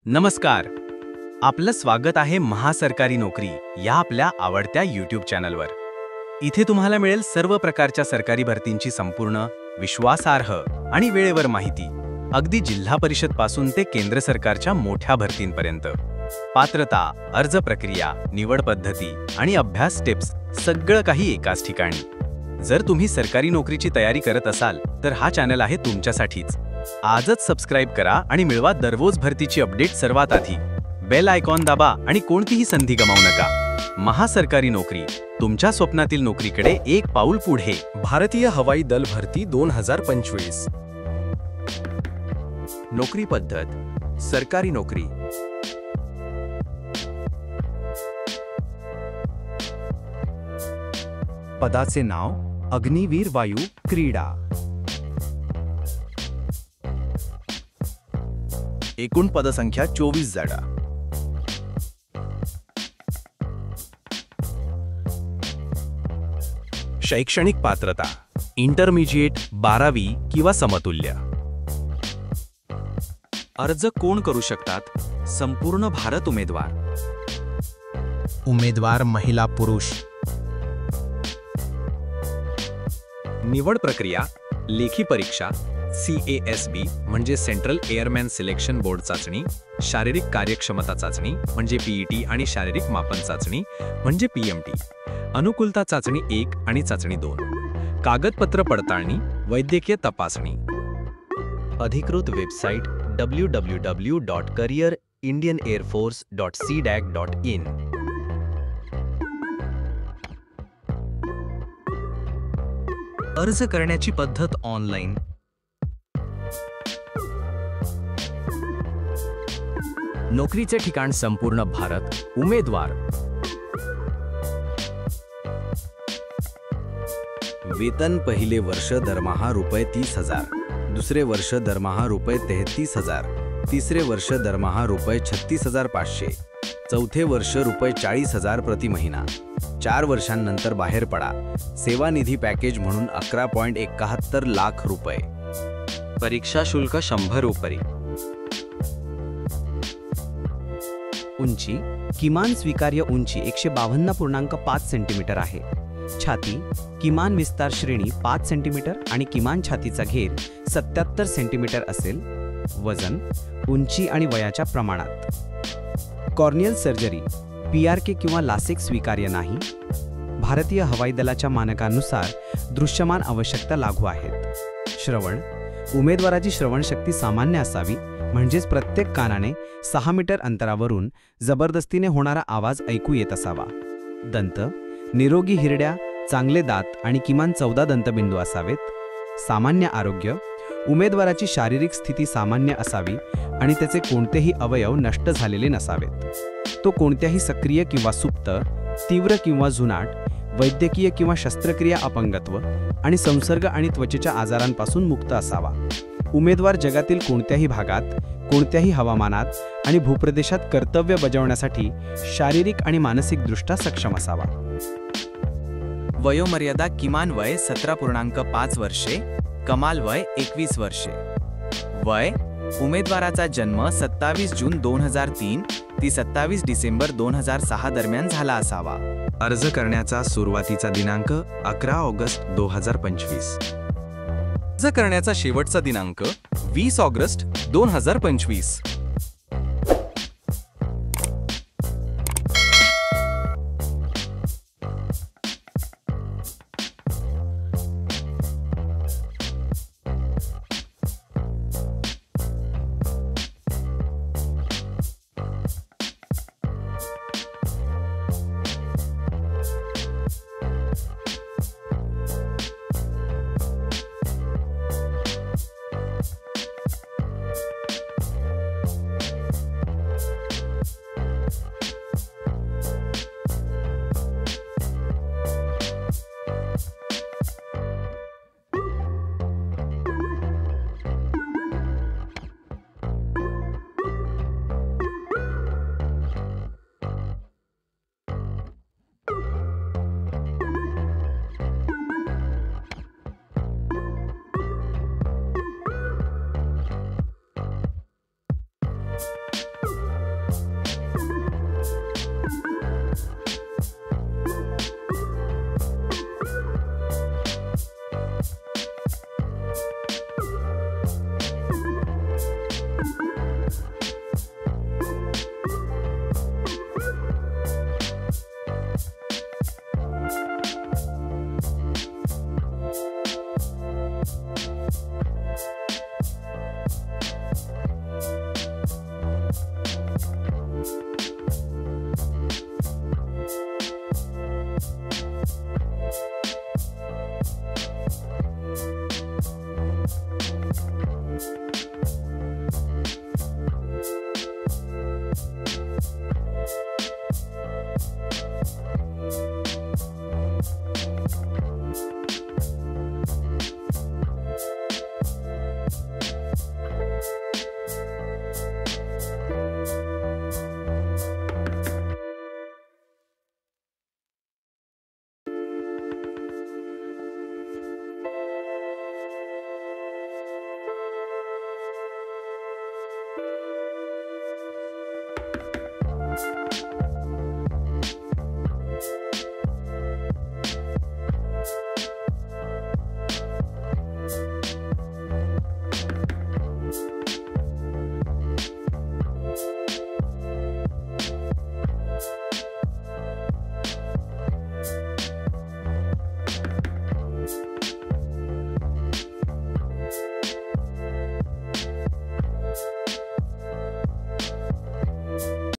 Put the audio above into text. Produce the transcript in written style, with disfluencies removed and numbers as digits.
नमस्कार. आपलं स्वागत आहे महासरकारी नोकरी या आपल्या आवडत्या YouTube चॅनलवर. इथे तुम्हाला मिळेल सर्व प्रकारच्या सरकारी भरतींची संपूर्ण, विश्वासार्ह आणि वेळेवर माहिती, अगदी जिल्हा परिषद पासून ते केंद्र सरकारच्या मोठ्या भरतींपर्यंत. पात्रता, अर्ज प्रक्रिया, निवड पद्धती आणि अभ्यास टिप्स सगळं काही एकाच ठिकाणी. जर तुम्ही सरकारी नोकरीची तयारी करत असाल तर हा चॅनल आहे तुमच्यासाठीच. आजच सबस्क्राइब करा आणि मिळवा दररोज भरतीची अपडेट सर्वात आधी. बेल आयकॉन दाबा आणि कोणतीही संधी गमावू नका. महासरकारी नोकरी, तुमच्या स्वप्नातील नोकरीकडे एक पाऊल पुढे. भारतीय हवाई दल भरती 2025. नोकरी पद्धत, सरकारी नोकरी. पदाचे नाव अग्निवीर वायू क्रीडा. एकूण पदसंख्या 24 जागा. शैक्षणिक पात्रता इंटरमिजिएट, 12वी किंवा समतुल्य. अर्ज कोण करू शकतात? संपूर्ण भारत उमेदवार. उमेदवार महिला पुरुष. निवड प्रक्रिया लेखी परीक्षा, CASB म्हणजे सेंट्रल एअरमॅन सिलेक्शन बोर्ड चाचणी, शारीरिक कार्यक्षमता चाचणी म्हणजे PET आणि शारीरिक मापन चाचणी म्हणजे PMT, अनुकूलता चाचणी 1 आणि चाचणी 2, कागदपत्र पडताळणी, वैद्यकीय तपासणी. अधिकृत वेबसाईट www.careerindianairforce.cdac.in. अर्ज करण्याची पद्धत ऑनलाईन. नोकरीचे ठिकाण संपूर्ण भारत. उमेदवार. वेतन पहिले वर्ष दरमहा ₹30,000, दुसरे वर्ष दरमहा ₹33,000, तिसरे वर्ष दरमहा ₹36,500, चौथे वर्ष ₹40,000 प्रति महिना. 4 वर्षांनंतर बाहेर पडा. सेवानिधी पॅकेज म्हणून ₹11.71 लाख. परीक्षा शुल्क ₹100. उंची किमान स्वीकार्य उंची 152.5 सेंटीमीटर आहे. छाती किमान विस्तार श्रेणी 5 सेंटीमीटर आणि किमान छातीचा घेर 77 सेंटीमीटर असेल. वजन उंची आणि वयाच्या प्रमाणात. कॉर्नियल सर्जरी, PRK किंवा लासिक स्वीकार्य नाही. भारतीय हवाई दलाच्या मानकांनुसार दृश्यमान आवश्यकता लागू आहेत. श्रवण उमेदवाराची श्रवणशक्ती सामान्य असावी, म्हणजेच प्रत्येक कानाने 6 मीटर अंतरावरून जबरदस्तीने होणारा आवाज ऐकू येत असावा. दंत निरोगी हिरड्या, चांगले दात आणि किमान 14 दंतबिंदू असावेत. सामान्य आरोग्य उमेदवाराची शारीरिक स्थिती सामान्य असावी आणि त्याचे कोणतेही अवयव नष्ट झालेले नसावेत. तो कोणत्याही सक्रिय किंवा सुप्त, तीव्र किंवा जुनाट, वैद्यकीय किंवा शस्त्रक्रिया अपंगत्व आणि संसर्ग आणि त्वचेच्या आजारांपासून मुक्त असावा. उमेदवार जगातील कोणत्याही भागात, कोणत्याही हवामानात आणि भूप्रदेशात कर्तव्य बजावण्यासाठी शारीरिक आणि मानसिकदृष्ट्या सक्षम असावा. वयोमर्यादा किमान वय 17.5 वर्षे, कमाल वय 21 वर्षे. वय उमेदवाराचा जन्म 27 जून 2003 ते 27 डिसेंबर 2006 दरम्यान झाला असावा. अर्ज करण्याचा सुरुवातीचा दिनांक 11 ऑगस्ट 2025. अर्ज करण्याचा शेवटचा दिनांक 20 ऑगस्ट 2025.